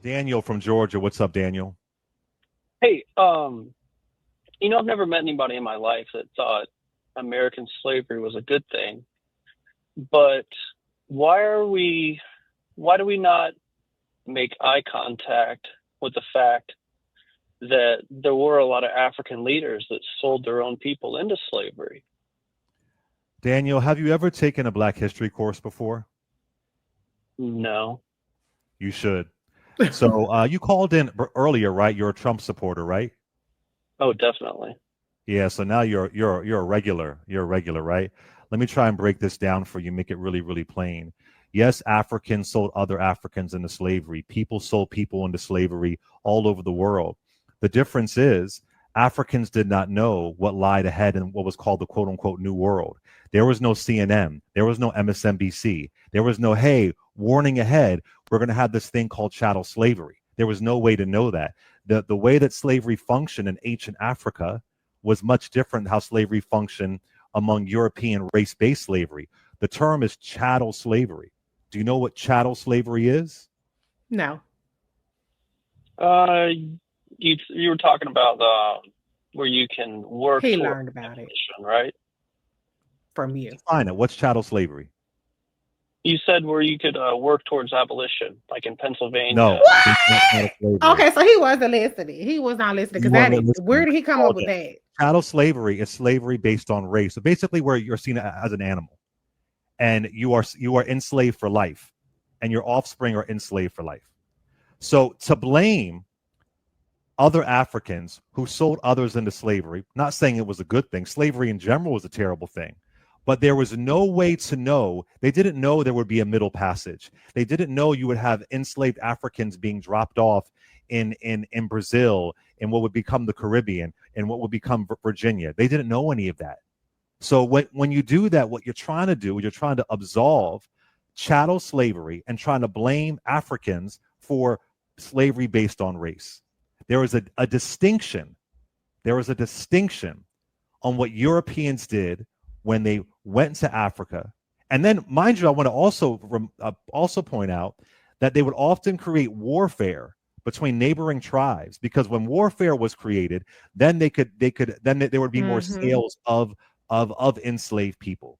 Daniel from Georgia. What's up, Daniel? Hey, I've never met anybody in my life that thought American slavery was a good thing. But why are we, why do we not make eye contact with the fact that there were a lot of African leaders that sold their own people into slavery? Daniel, have you ever taken a Black History course before? No. You should. So you called in earlier, right? You're a Trump supporter, right? Oh, definitely. Yeah. So now you're a regular. You're a regular, right? Let me try and break this down for you. Make it really, really plain. Yes, Africans sold other Africans into slavery. People sold people into slavery all over the world. The difference is Africans did not know what lied ahead in what was called the quote unquote New World. There was no CNN. There was no MSNBC. There was no, hey, warning ahead, we're going to have this thing called chattel slavery. There was no way to know that. The way that slavery functioned in ancient Africa was much different how slavery functioned among European race-based slavery. The term is chattel slavery. Do you know what chattel slavery is? No. Uh, you were talking about where you can work He toward learned about it abolition, right? from you. Fine. What's chattel slavery? You said where you could work towards abolition, like in Pennsylvania. No. It's not chattel slavery. Okay, so he wasn't listening. He was not listening You because weren't where listening. did he come up with that? Chattel slavery is slavery based on race. So basically, where you're seen as an animal, and you are enslaved for life, and your offspring are enslaved for life. So to blame other Africans who sold others into slavery, not saying it was a good thing. Slavery in general was a terrible thing. But there was no way to know. They didn't know there would be a middle passage. They didn't know you would have enslaved Africans being dropped off in Brazil, in what would become the Caribbean, and what would become Virginia. They didn't know any of that. So when you do that, what you're trying to do, you're trying to absolve chattel slavery and trying to blame Africans for slavery based on race. There is a distinction. There is a distinction on what Europeans did when they went to Africa. And then, mind you, I want to also point out that they would often create warfare between neighboring tribes, because when warfare was created, then there would be more sales of enslaved people.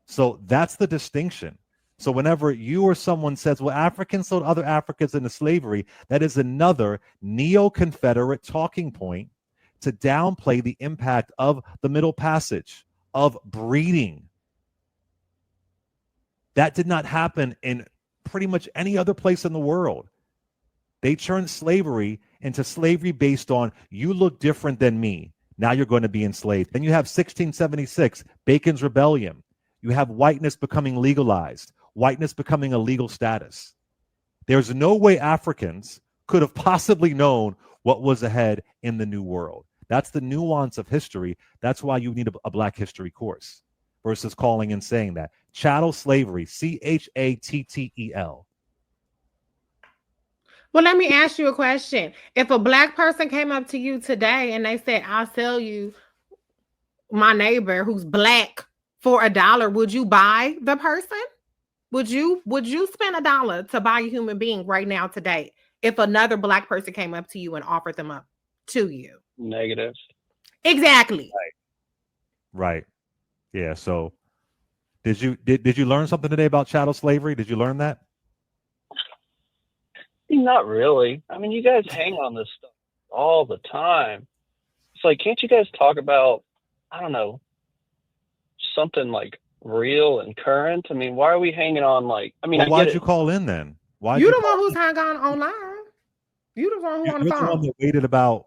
So that's the distinction. So whenever you or someone says, well, Africans sold other Africans into slavery, that is another neo-Confederate talking point to downplay the impact of the Middle Passage, of breeding. That did not happen in pretty much any other place in the world. They turned slavery into slavery based on, you look different than me, now you're going to be enslaved. Then you have 1676, Bacon's Rebellion. You have whiteness becoming legalized, whiteness becoming a legal status. There's no way Africans could have possibly known what was ahead in the New World. That's the nuance of history. That's why you need a Black History course versus calling and saying that. Chattel slavery, Chattel. Well, let me ask you a question. If a Black person came up to you today and they said, I'll sell you my neighbor who's Black for $1, would you buy the person? Would you spend $1 to buy a human being right now today if another Black person came up to you and offered them up to you? Negative. Exactly. Right. Yeah. So did you learn something today about chattel slavery? Did you learn that? Not really. I mean, you guys hang on this stuff all the time. It's like, can't you guys talk about, I don't know, something like real and current? I mean, why are we hanging on like, I mean, Well, I why'd get you it. call in then? You the one who's hung on online. You the one who on the You're the one phone. that waited about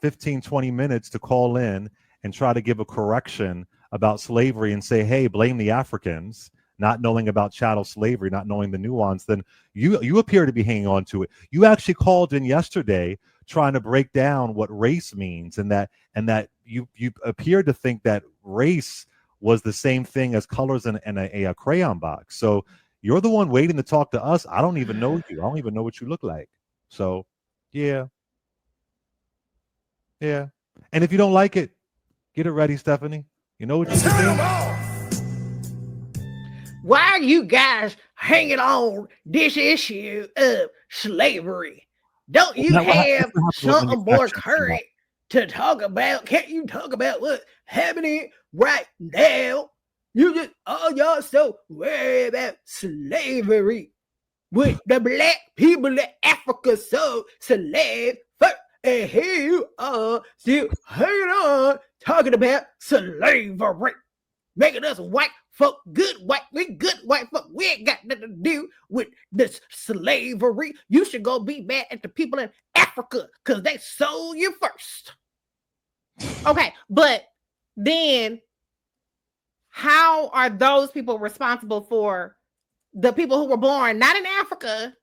15, 20 minutes to call in and try to give a correction about slavery and say, hey, blame the Africans, not knowing about chattel slavery, not knowing the nuance. Then you appear to be hanging on to it. You actually called in yesterday trying to break down what race means, and that you appeared to think that race was the same thing as colors in a crayon box. So you're the one waiting to talk to us. I don't even know you. I don't even know what you look like. So yeah. And if you don't like it, get it ready, Stephanie. You know what you can do? Why are you guys hanging on this issue of slavery? Don't you have something more current to talk about? Can't you talk about what's happening right now? You just all y'all so worried about slavery. With the black people in Africa so slave first, and here you are still hanging on talking about slavery, making us white folk good white. We good white folk. We ain't got nothing to do with this slavery. You should go be mad at the people in Africa because they sold you first. Okay, but then how are those people responsible for the people who were born not in Africa,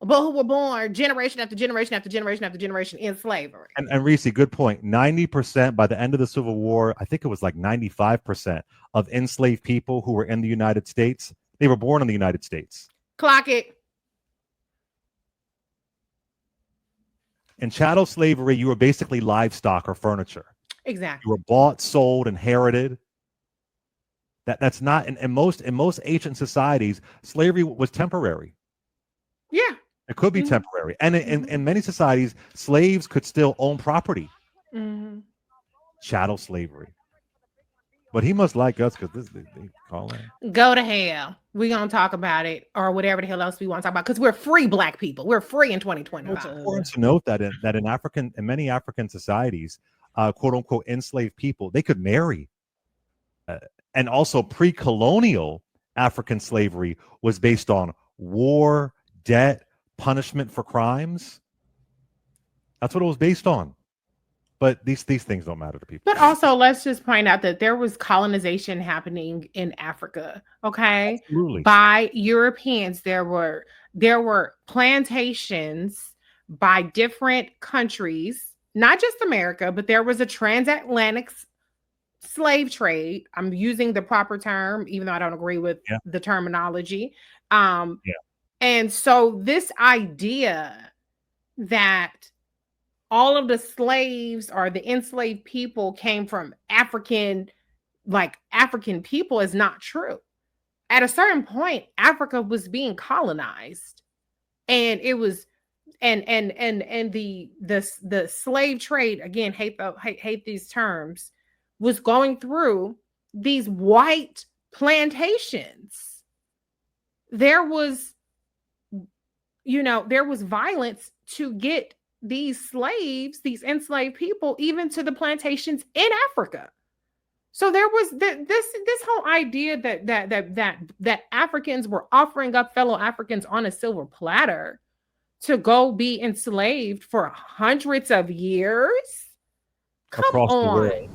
but who were born generation after generation after generation after generation in slavery? And Reese, good point. 90% by the end of the Civil War, I think it was like 95% of enslaved people who were in the United States, they were born in the United States. Clock it. In chattel slavery, you were basically livestock or furniture. Exactly. You were bought, sold, inherited. That's not in most ancient societies, slavery was temporary. Yeah. It could be temporary. And in many societies, slaves could still own property. Chattel slavery. But he must like us because they call it. Go to hell. We're going to talk about it or whatever the hell else we want to talk about because we're free black people. We're free in 2020. It's important to note that in many African societies, quote unquote, enslaved people, they could marry. And also pre-colonial African slavery was based on war, debt, punishment for crimes. That's what it was based on. But these things don't matter to people. But also, let's just point out that there was colonization happening in Africa, okay? Absolutely. By Europeans. There were plantations by different countries, not just America, but there was a transatlantic slave trade. I'm using the proper term, even though I don't agree with the terminology. And so this idea that all of the slaves or the enslaved people came from African people is not true. At a certain point, Africa was being colonized, and it was and the slave trade, again, hate these terms, was going through these white plantations. There was violence to get these slaves, these enslaved people, even to the plantations in Africa. So there was this whole idea that Africans were offering up fellow Africans on a silver platter to go be enslaved for hundreds of years. Come across on. the world.